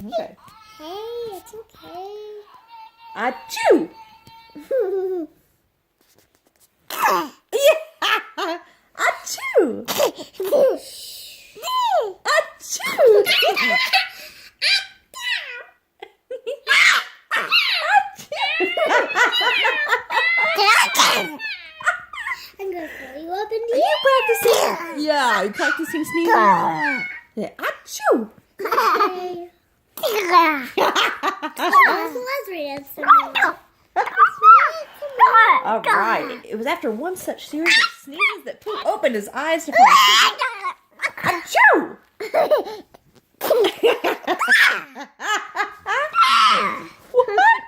Okay. Hey, it's okay. Achoo! Yeah! Achoo! Achoo! I'm gonna throw you up in Are the you practicing? Yeah, you practicing sneezing? Yeah. Achoo! air. Let's read it some more. All right. It was after one such series of sneezes that Pooh opened his eyes to find Achoo! What?